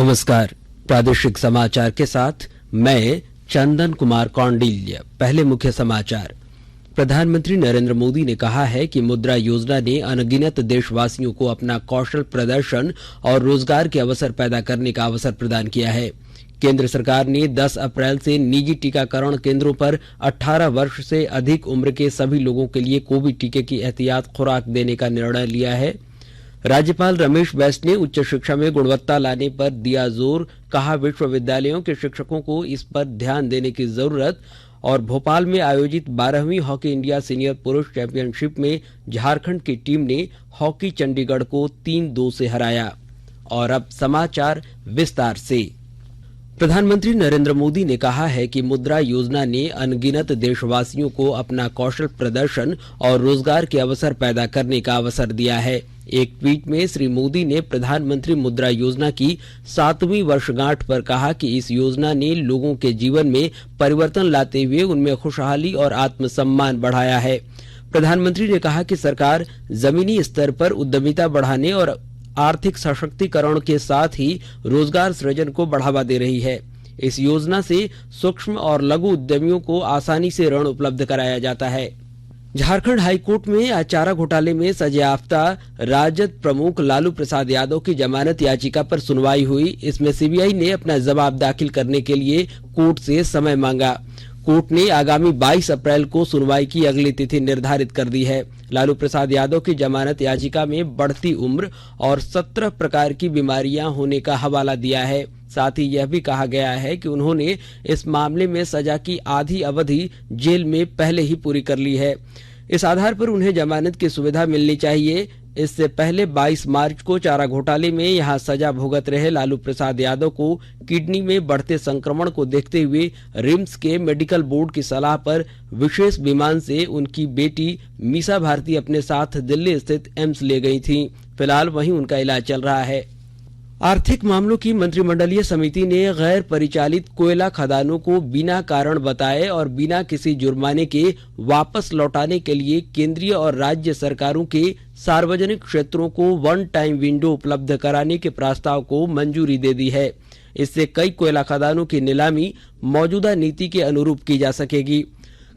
नमस्कार। प्रादेशिक समाचार के साथ मैं चंदन कुमार कौंडिल्य। पहले मुख्य समाचार। प्रधानमंत्री नरेंद्र मोदी ने कहा है कि मुद्रा योजना ने अनगिनत देशवासियों को अपना कौशल प्रदर्शन और रोजगार के अवसर पैदा करने का अवसर प्रदान किया है। केंद्र सरकार ने 10 अप्रैल से निजी टीकाकरण केंद्रों पर 18 वर्ष से अधिक उम्र के सभी लोगों के लिए कोविड टीके की एहतियात खुराक देने का निर्णय लिया है। राज्यपाल रमेश बैस ने उच्च शिक्षा में गुणवत्ता लाने पर दिया जोर। कहा, विश्वविद्यालयों के शिक्षकों को इस पर ध्यान देने की जरूरत। और भोपाल में आयोजित 12वीं हॉकी इंडिया सीनियर पुरुष चैंपियनशिप में झारखंड की टीम ने हॉकी चंडीगढ़ को 3-2 से हराया। और अब समाचार विस्तार से। प्रधानमंत्री नरेंद्र मोदी ने कहा है कि मुद्रा योजना ने अनगिनत देशवासियों को अपना कौशल प्रदर्शन और रोजगार के अवसर पैदा करने का अवसर दिया है। एक ट्वीट में श्री मोदी ने प्रधानमंत्री मुद्रा योजना की 7वीं वर्षगांठ पर कहा कि इस योजना ने लोगों के जीवन में परिवर्तन लाते हुए उनमें खुशहाली और आत्मसम्मान बढ़ाया है। प्रधानमंत्री ने कहा कि सरकार जमीनी स्तर पर उद्यमिता बढ़ाने और आर्थिक सशक्तिकरण के साथ ही रोजगार सृजन को बढ़ावा दे रही है। इस योजना से सूक्ष्म और लघु उद्यमियों को आसानी से ऋण उपलब्ध कराया जाता है। झारखंड हाईकोर्ट में आज चारा घोटाले में सजायाफ्ता राजद प्रमुख लालू प्रसाद यादव की जमानत याचिका पर सुनवाई हुई। इसमें सीबीआई ने अपना जवाब दाखिल करने के लिए कोर्ट से समय मांगा। कोर्ट ने आगामी 22 अप्रैल को सुनवाई की अगली तिथि निर्धारित कर दी है। लालू प्रसाद यादव की जमानत याचिका में बढ़ती उम्र और 17 प्रकार की बीमारियां होने का हवाला दिया है। साथ ही यह भी कहा गया है कि उन्होंने इस मामले में सजा की आधी अवधि जेल में पहले ही पूरी कर ली है। इस आधार पर उन्हें जमानत की सुविधा मिलनी चाहिए। इससे पहले 22 मार्च को चारा घोटाले में यहां सजा भुगत रहे लालू प्रसाद यादव को किडनी में बढ़ते संक्रमण को देखते हुए रिम्स के मेडिकल बोर्ड की सलाह पर विशेष विमान से उनकी बेटी मीसा भारती अपने साथ दिल्ली स्थित एम्स ले गई थी। फिलहाल वहीं उनका इलाज चल रहा है। आर्थिक मामलों की मंत्रिमंडलीय समिति ने गैर परिचालित कोयला खदानों को बिना कारण बताए और बिना किसी जुर्माने के वापस लौटाने के लिए केंद्रीय और राज्य सरकारों के सार्वजनिक क्षेत्रों को वन टाइम विंडो उपलब्ध कराने के प्रस्ताव को मंजूरी दे दी है। इससे कई कोयला खदानों की नीलामी मौजूदा नीति के अनुरूप की जा सकेगी।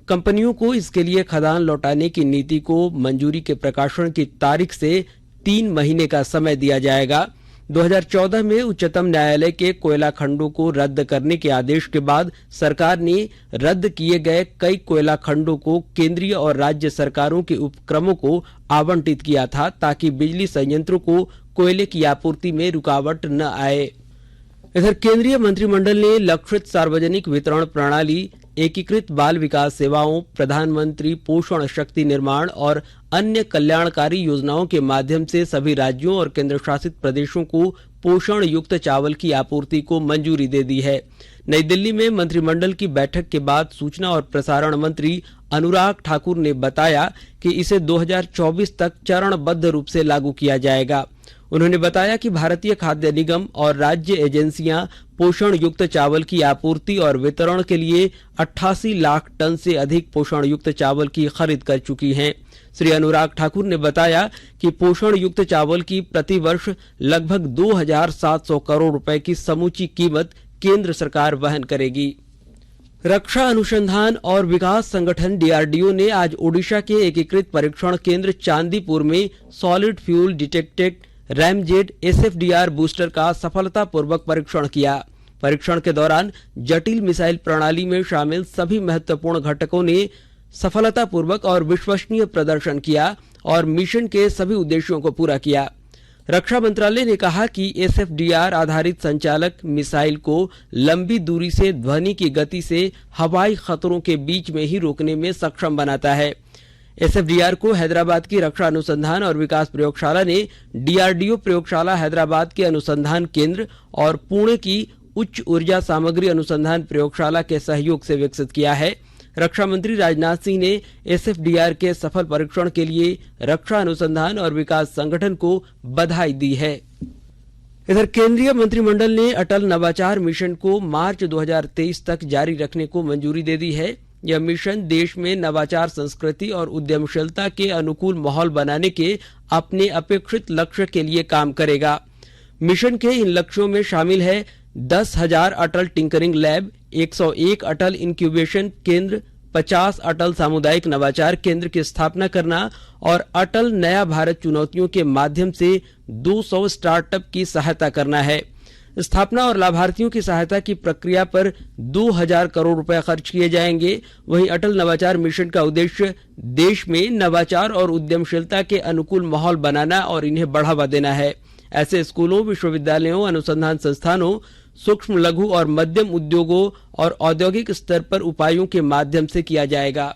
कंपनियों को इसके लिए खदान लौटाने की नीति को मंजूरी के प्रकाशन की तारीख से 3 महीने का समय दिया जाएगा। 2014 में उच्चतम न्यायालय के कोयला खंडों को रद्द करने के आदेश के बाद सरकार ने रद्द किए गए कई कोयला खंडों को केंद्रीय और राज्य सरकारों के उपक्रमों को आवंटित किया था ताकि बिजली संयंत्रों को कोयले की आपूर्ति में रुकावट न आए। इधर केंद्रीय मंत्रिमंडल ने लक्षित सार्वजनिक वितरण प्रणाली, एकीकृत बाल विकास सेवाओं, प्रधानमंत्री पोषण शक्ति निर्माण और अन्य कल्याणकारी योजनाओं के माध्यम से सभी राज्यों और केंद्र शासित प्रदेशों को पोषण युक्त चावल की आपूर्ति को मंजूरी दे दी है। नई दिल्ली में मंत्रिमंडल की बैठक के बाद सूचना और प्रसारण मंत्री अनुराग ठाकुर ने बताया कि इसे 2024 तक चरणबद्ध रूप से लागू किया जाएगा। उन्होंने बताया कि भारतीय खाद्य निगम और राज्य एजेंसियां पोषण युक्त चावल की आपूर्ति और वितरण के लिए 88 लाख टन से अधिक पोषण युक्त चावल की खरीद कर चुकी हैं। श्री अनुराग ठाकुर ने बताया कि पोषण युक्त चावल की प्रति वर्ष लगभग 2700 करोड़ रुपए की समूची कीमत केंद्र सरकार वहन करेगी। रक्षा अनुसंधान और विकास संगठन डीआरडीओ ने आज ओडिशा के एकीकृत परीक्षण केंद्र चांदीपुर में solid fuel detected ramjet SFDR booster का सफलतापूर्वक परीक्षण किया। परीक्षण के दौरान जटिल मिसाइल प्रणाली में शामिल सभी महत्वपूर्ण घटकों ने सफलतापूर्वक और विश्वसनीय प्रदर्शन किया और मिशन के सभी उद्देश्यों को पूरा किया। रक्षा मंत्रालय ने कहा कि एसएफडीआर आधारित संचालक मिसाइल को लंबी दूरी से ध्वनि की गति से हवाई खतरों के बीच में ही रोकने में सक्षम बनाता है। एसएफडीआर को हैदराबाद की रक्षा अनुसंधान और विकास प्रयोगशाला ने डीआरडीओ प्रयोगशाला हैदराबाद के अनुसंधान केंद्र और पुणे की उच्च ऊर्जा सामग्री अनुसंधान प्रयोगशाला के सहयोग से विकसित किया है। रक्षा मंत्री राजनाथ सिंह ने एसएफडीआर के सफल परीक्षण के लिए रक्षा अनुसंधान और विकास संगठन को बधाई दी है। इधर केंद्रीय मंत्रिमंडल ने अटल नवाचार मिशन को मार्च 2023 तक जारी रखने को मंजूरी दे दी है। यह मिशन देश में नवाचार संस्कृति और उद्यमशीलता के अनुकूल माहौल बनाने के अपने अपेक्षित लक्ष्य के लिए काम करेगा। मिशन के इन लक्ष्यों में शामिल है 10,000 अटल टिंकरिंग लैब, 101 अटल इंक्यूबेशन केंद्र, 50 अटल सामुदायिक नवाचार केंद्र की स्थापना करना और अटल नया भारत चुनौतियों के माध्यम से 200 स्टार्टअप की सहायता करना है। स्थापना और लाभार्थियों की सहायता की प्रक्रिया पर 2,000 करोड़ रुपए खर्च किए जाएंगे। वहीं अटल नवाचार मिशन का उद्देश्य देश में नवाचार और उद्यमशीलता के अनुकूल माहौल बनाना और इन्हें बढ़ावा देना है। ऐसे स्कूलों, विश्वविद्यालयों, अनुसंधान संस्थानों, सूक्ष्म, लघु और मध्यम उद्योगों और औद्योगिक स्तर पर उपायों के माध्यम से किया जाएगा।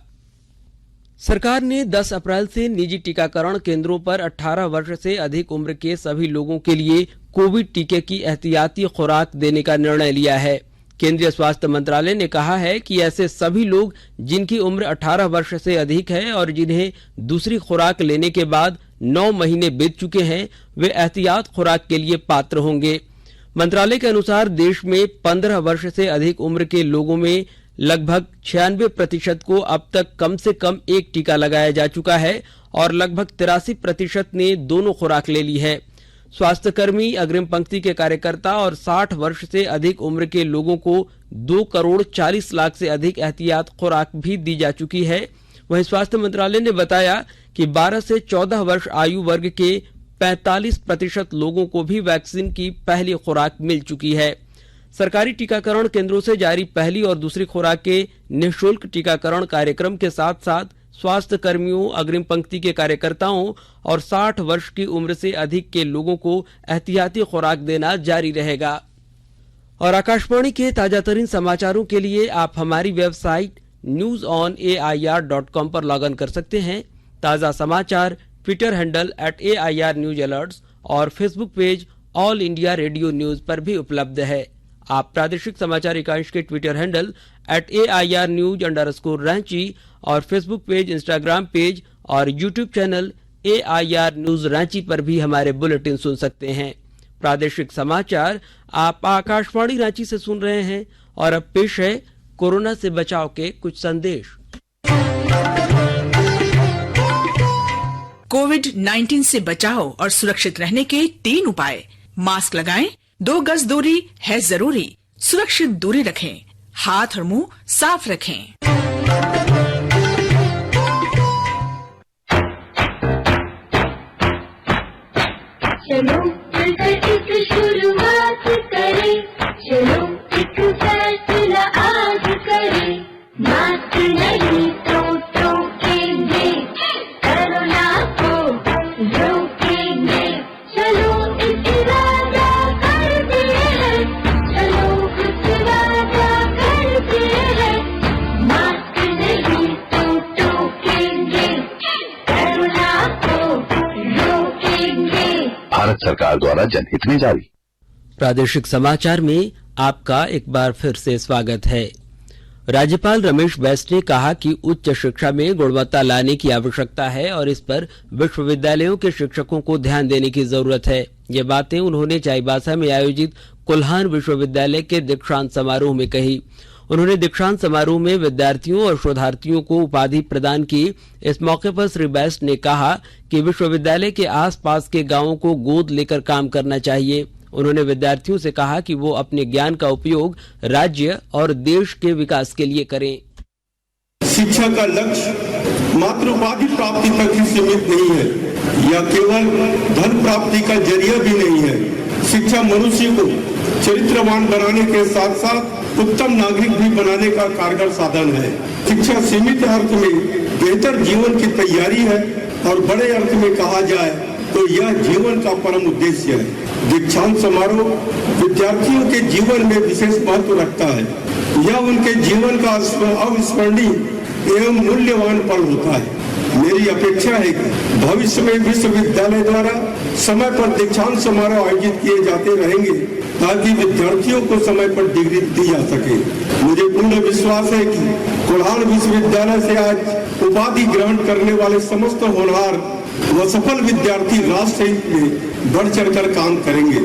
सरकार ने 10 अप्रैल से निजी टीकाकरण केंद्रों पर 18 वर्ष से अधिक उम्र के सभी लोगों के लिए कोविड टीके की एहतियाती खुराक देने का निर्णय लिया है। केंद्रीय स्वास्थ्य मंत्रालय ने कहा है कि ऐसे सभी लोग जिनकी उम्र 18 वर्ष से अधिक है और जिन्हें दूसरी खुराक लेने के बाद 9 महीने बीत चुके हैं, वे एहतियात खुराक के लिए पात्र होंगे। मंत्रालय के अनुसार देश में 15 वर्ष से अधिक उम्र के लोगों में लगभग 96% को अब तक कम से कम एक टीका लगाया जा चुका है और लगभग 83% ने दोनों खुराक ले ली है। स्वास्थ्यकर्मी, अग्रिम पंक्ति के कार्यकर्ता और 60 वर्ष से अधिक उम्र के लोगों को 2,40,00,000 से अधिक एहतियात खुराक भी दी जा चुकी है। वहीं स्वास्थ्य मंत्रालय ने बताया कि 12 से 14 वर्ष आयु वर्ग के 45% लोगों को भी वैक्सीन की पहली खुराक मिल चुकी है। सरकारी टीकाकरण केंद्रों से जारी पहली और दूसरी खुराक के निःशुल्क टीकाकरण कार्यक्रम के साथ साथ स्वास्थ्य कर्मियों, अग्रिम पंक्ति के कार्यकर्ताओं और 60 वर्ष की उम्र से अधिक के लोगों को एहतियाती खुराक देना जारी रहेगा। और आकाशवाणी के ताजातरीन समाचारों के लिए आप हमारी वेबसाइट newsonair.com पर लॉग इन कर सकते हैं। ताजा समाचार Twitter handle @AIR News Alerts और Facebook page all India radio news पर भी उपलब्ध है। आप प्रादेशिक समाचार एकांश के ट्विटर हैंडल @AIR News_Ranchi और फेसबुक पेज, इंस्टाग्राम पेज और YouTube channel AIR News Ranchi पर भी हमारे बुलेटिन सुन सकते हैं। प्रादेशिक समाचार आप आकाशवाणी रांची से सुन रहे हैं और अब पेश है कोरोना से बचाव के कुछ संदेश। कोविड-19 से बचाव और सुरक्षित रहने के 3 उपाय। मास्क लगाएं, 2 गज दूरी है जरूरी, सुरक्षित दूरी रखें, हाथ और मुंह साफ रखें। चलो मिलकर एक शुरुआत करें, चलो एक फैसला आज करें, मास्क नहीं तो टोकेंगे, कोरोना को रोकेंगे, चलो एक वादा करते हैं, चलो कुछ वादा करते हैं, मास्क नहीं तो टोकेंगे, कोरोना को रोकेंगे। भारत सरकार द्वारा जनहित में जारी। प्रादेशिक समाचार में आपका एक बार फिर से स्वागत है। राज्यपाल रमेश बैस ने कहा कि उच्च शिक्षा में गुणवत्ता लाने की आवश्यकता है और इस पर विश्वविद्यालयों के शिक्षकों को ध्यान देने की जरूरत है। ये बातें उन्होंने चाईबासा में आयोजित कुल्हान विश्वविद्यालय के दीक्षांत समारोह में कही। उन्होंने दीक्षांत समारोह में विद्यार्थियों और शोधार्थियों को उपाधि प्रदान की। इस मौके पर श्री बैस ने कहा कि विश्वविद्यालय के आसपास के गांवों को गोद लेकर काम करना चाहिए। उन्होंने विद्यार्थियों से कहा कि वो अपने ज्ञान का उपयोग राज्य और देश के विकास के लिए करें। शिक्षा का लक्ष्य मात्र उपाधि प्राप्ति तक ही सीमित नहीं है या केवल धन प्राप्ति का जरिया भी नहीं है। शिक्षा मनुष्य को चरित्रवान बनाने के साथ साथ उत्तम नागरिक भी बनाने का कारगर साधन है। शिक्षा सीमित अर्थ में बेहतर जीवन की तैयारी है और बड़े अर्थ में कहा जाए तो यह जीवन का परम उद्देश्य है। दीक्षांत समारोह विद्यार्थियों के जीवन में विशेष महत्व रखता है। यह उनके जीवन का अविस्मरणीय एवं मूल्यवान पल होता है। मेरी अपेक्षा है कि भविष्य में विश्वविद्यालय द्वारा समय पर दीक्षांत समारोह आयोजित किए जाते रहेंगे ताकि विद्यार्थियों को समय पर डिग्री दी जा सके। मुझे पूर्ण विश्वास है कि कुल्हान विश्वविद्यालय से आज उपाधि ग्रहण करने वाले समस्त होनहार व सफल विद्यार्थी राष्ट्र हित में बढ़ चढ़कर काम करेंगे।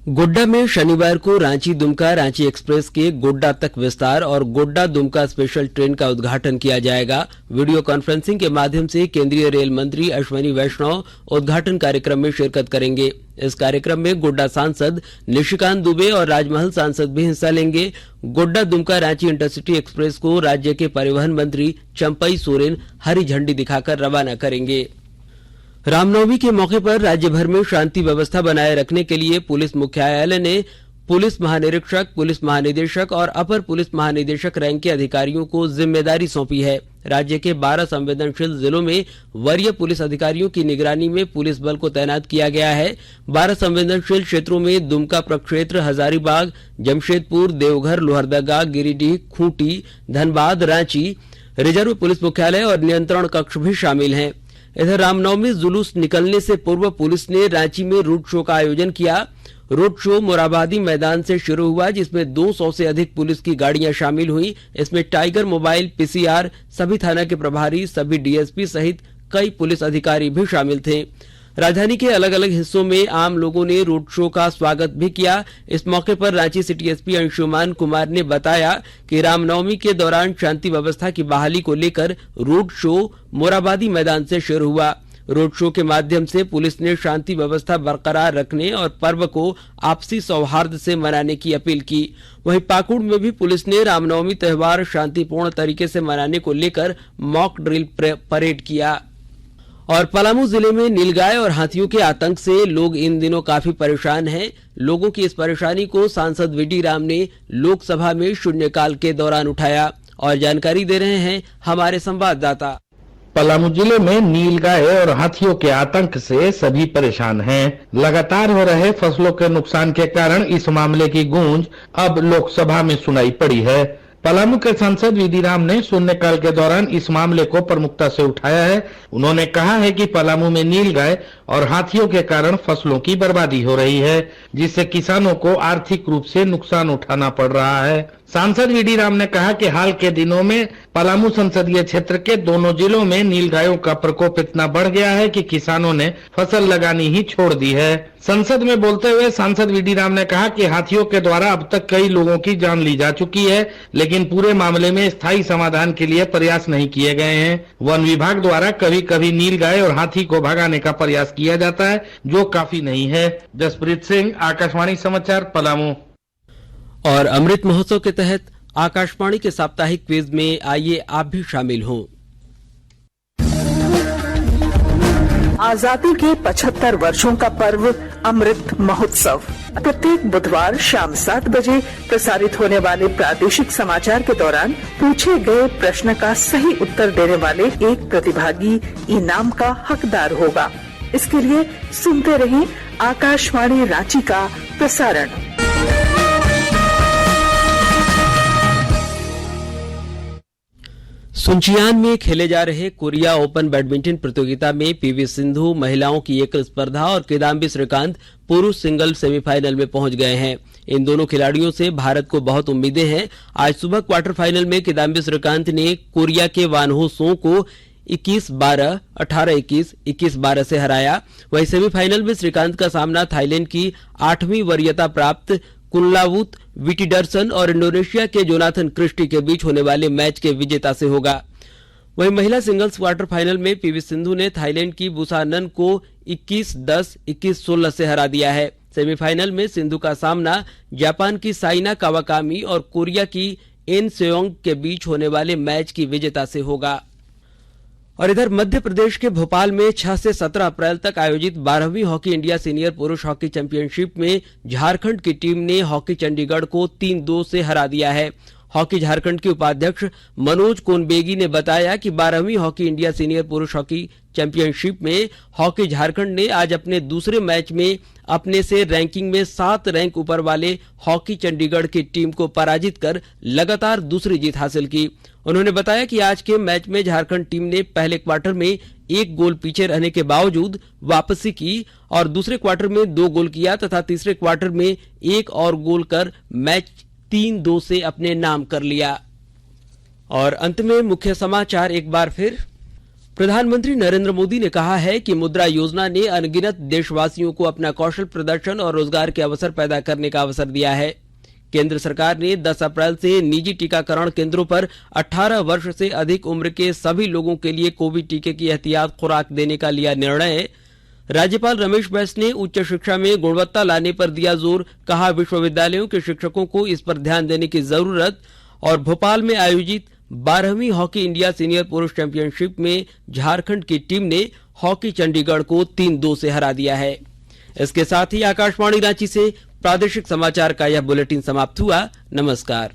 गोड्डा में शनिवार को रांची दुमका रांची एक्सप्रेस के गोड्डा तक विस्तार और गोड्डा दुमका स्पेशल ट्रेन का उद्घाटन किया जाएगा। वीडियो कॉन्फ्रेंसिंग के माध्यम से केंद्रीय रेल मंत्री अश्विनी वैष्णव उद्घाटन कार्यक्रम में शिरकत करेंगे। इस कार्यक्रम में गोड्डा सांसद निशिकांत दुबे और राजमहल सांसद भी हिस्सा लेंगे। गोड्डा दुमका रांची इंटरसिटी एक्सप्रेस को राज्य के परिवहन मंत्री चंपई सोरेन हरी झंडी दिखाकर रवाना करेंगे। रामनवमी के मौके पर राज्य भर में शांति व्यवस्था बनाए रखने के लिए पुलिस मुख्यालय ने पुलिस महानिरीक्षक, पुलिस महानिदेशक और अपर पुलिस महानिदेशक रैंक के अधिकारियों को जिम्मेदारी सौंपी है। राज्य के 12 संवेदनशील जिलों में वरीय पुलिस अधिकारियों की निगरानी में पुलिस बल को तैनात किया गया है। 12 संवेदनशील क्षेत्रों में दुमका प्रक्षेत्र, हजारीबाग, जमशेदपुर, देवघर, लोहरदगा, गिरिडीह, खूंटी, धनबाद, रांची, रिजर्व पुलिस मुख्यालय और नियंत्रण कक्ष भी शामिल हैं। इधर रामनवमी जुलूस निकलने से पूर्व पुलिस ने रांची में रोड शो का आयोजन किया। रोड शो मोराबादी मैदान से शुरू हुआ, जिसमें 200 से अधिक पुलिस की गाड़ियां शामिल हुई। इसमें टाइगर मोबाइल, पीसीआर, सभी थाना के प्रभारी, सभी डीएसपी सहित कई पुलिस अधिकारी भी शामिल थे। राजधानी के अलग अलग हिस्सों में आम लोगों ने रोड शो का स्वागत भी किया। इस मौके पर रांची सिटी एसपी अंशुमान कुमार ने बताया कि रामनवमी के दौरान शांति व्यवस्था की बहाली को लेकर रोड शो मोराबादी मैदान से शुरू हुआ। रोड शो के माध्यम से पुलिस ने शांति व्यवस्था बरकरार रखने और पर्व को आपसी सौहार्द से मनाने की अपील की। वहीं पाकुड़ में भी पुलिस ने रामनवमी त्योहार शांतिपूर्ण तरीके से मनाने को लेकर मॉक ड्रिल परेड किया। और पलामू जिले में नीलगाय और हाथियों के आतंक से लोग इन दिनों काफी परेशान हैं। लोगों की इस परेशानी को सांसद वीडी राम ने लोकसभा में शून्यकाल के दौरान उठाया और जानकारी दे रहे हैं हमारे संवाददाता। पलामू जिले में नीलगाय और हाथियों के आतंक से सभी परेशान हैं। लगातार हो रहे फसलों के नुकसान के कारण इस मामले की गूंज अब लोकसभा में सुनाई पड़ी है। पलामू के सांसद वीडी राम ने शून्यकाल के दौरान इस मामले को प्रमुखता से उठाया है। उन्होंने कहा है कि पलामू में नीलगाय और हाथियों के कारण फसलों की बर्बादी हो रही है, जिससे किसानों को आर्थिक रूप से नुकसान उठाना पड़ रहा है। सांसद वीडी राम ने कहा कि हाल के दिनों में पलामू संसदीय क्षेत्र के दोनों जिलों में नीलगायों का प्रकोप इतना बढ़ गया है कि किसानों ने फसल लगानी ही छोड़ दी है। संसद में बोलते हुए सांसद वीडी राम ने कहा कि हाथियों के द्वारा अब तक कई लोगों की जान ली जा चुकी है, लेकिन पूरे मामले में स्थायी समाधान के लिए प्रयास नहीं किए गए हैं। वन विभाग द्वारा कभी कभी नीलगाय और हाथी को भगाने का प्रयास किया जाता है, जो काफी नहीं है। जसप्रीत सिंह, आकाशवाणी समाचार, पलामू। और अमृत महोत्सव के तहत आकाशवाणी के साप्ताहिक क्विज में आइए आप भी शामिल हों। आजादी के 75 वर्षों का पर्व अमृत महोत्सव प्रत्येक बुधवार शाम 7 बजे प्रसारित होने वाले प्रादेशिक समाचार के दौरान पूछे गए प्रश्न का सही उत्तर देने वाले एक प्रतिभागी इनाम का हकदार होगा। इसके लिए सुनते रहें आकाशवाणी रांची का प्रसारण। सुनचियान में खेले जा रहे कोरिया ओपन बैडमिंटन प्रतियोगिता में पीवी सिंधु महिलाओं की एकल स्पर्धा और किदाम्बी श्रीकांत पुरुष सिंगल सेमीफाइनल में पहुंच गए हैं। इन दोनों खिलाड़ियों से भारत को बहुत उम्मीदें हैं। आज सुबह क्वार्टर फाइनल में किदाम्बी श्रीकांत ने कोरिया के वानहो सो को 21-12, 18-21, 21-12 से हराया। वहीं सेमीफाइनल में श्रीकांत का सामना थाईलैंड की 8वीं वरीयता प्राप्त कुनलावुत विटिडरसन और इंडोनेशिया के जोनाथन क्रिस्टी के बीच होने वाले मैच के विजेता से होगा। वहीं महिला सिंगल्स क्वार्टर फाइनल में पीवी सिंधु ने थाईलैंड की बुसानन को 21-10, 21-16 से हरा दिया है। सेमीफाइनल में सिंधु का सामना जापान की साइना कावाकामी और कोरिया की एन सेयोंग के बीच होने वाले मैच की विजेता से होगा। और इधर मध्य प्रदेश के भोपाल में 6 से 17 अप्रैल तक आयोजित 12वीं हॉकी इंडिया सीनियर पुरुष हॉकी चैंपियनशिप में झारखंड की टीम ने हॉकी चंडीगढ़ को 3-2 से हरा दिया है। हॉकी झारखंड के उपाध्यक्ष मनोज कोनबेगी ने बताया कि 12वीं हॉकी इंडिया सीनियर पुरुष हॉकी चैंपियनशिप में हॉकी झारखंड ने आज अपने दूसरे मैच में अपने से रैंकिंग में 7 रैंक ऊपर वाले हॉकी चंडीगढ़ की टीम को पराजित कर लगातार दूसरी जीत हासिल की। उन्होंने बताया कि आज के मैच में झारखंड टीम ने पहले क्वार्टर में 1 गोल पीछे रहने के बावजूद वापसी की और दूसरे क्वार्टर में 2 गोल किया तथा तीसरे क्वार्टर में 1 और गोल कर मैच 3-2 से अपने नाम कर लिया। और अंत में मुख्य समाचार एक बार फिर। प्रधानमंत्री नरेंद्र मोदी ने कहा है कि मुद्रा योजना ने अनगिनत देशवासियों को अपना कौशल प्रदर्शन और रोजगार के अवसर पैदा करने का अवसर दिया है। केंद्र सरकार ने 10 अप्रैल से निजी टीकाकरण केंद्रों पर 18 वर्ष से अधिक उम्र के सभी लोगों के लिए कोविड टीके की एहतियात खुराक देने का लिया निर्णय। राज्यपाल रमेश बैस ने उच्च शिक्षा में गुणवत्ता लाने पर दिया जोर, कहा विश्वविद्यालयों के शिक्षकों को इस पर ध्यान देने की जरूरत। और भोपाल में आयोजित 12वीं हॉकी इंडिया सीनियर पुरुष चैंपियनशिप में झारखंड की टीम ने हॉकी चंडीगढ़ को 3-2 से हरा दिया है। इसके साथ ही आकाशवाणी रांची से प्रादेशिक समाचार का यह बुलेटिन समाप्त हुआ। नमस्कार।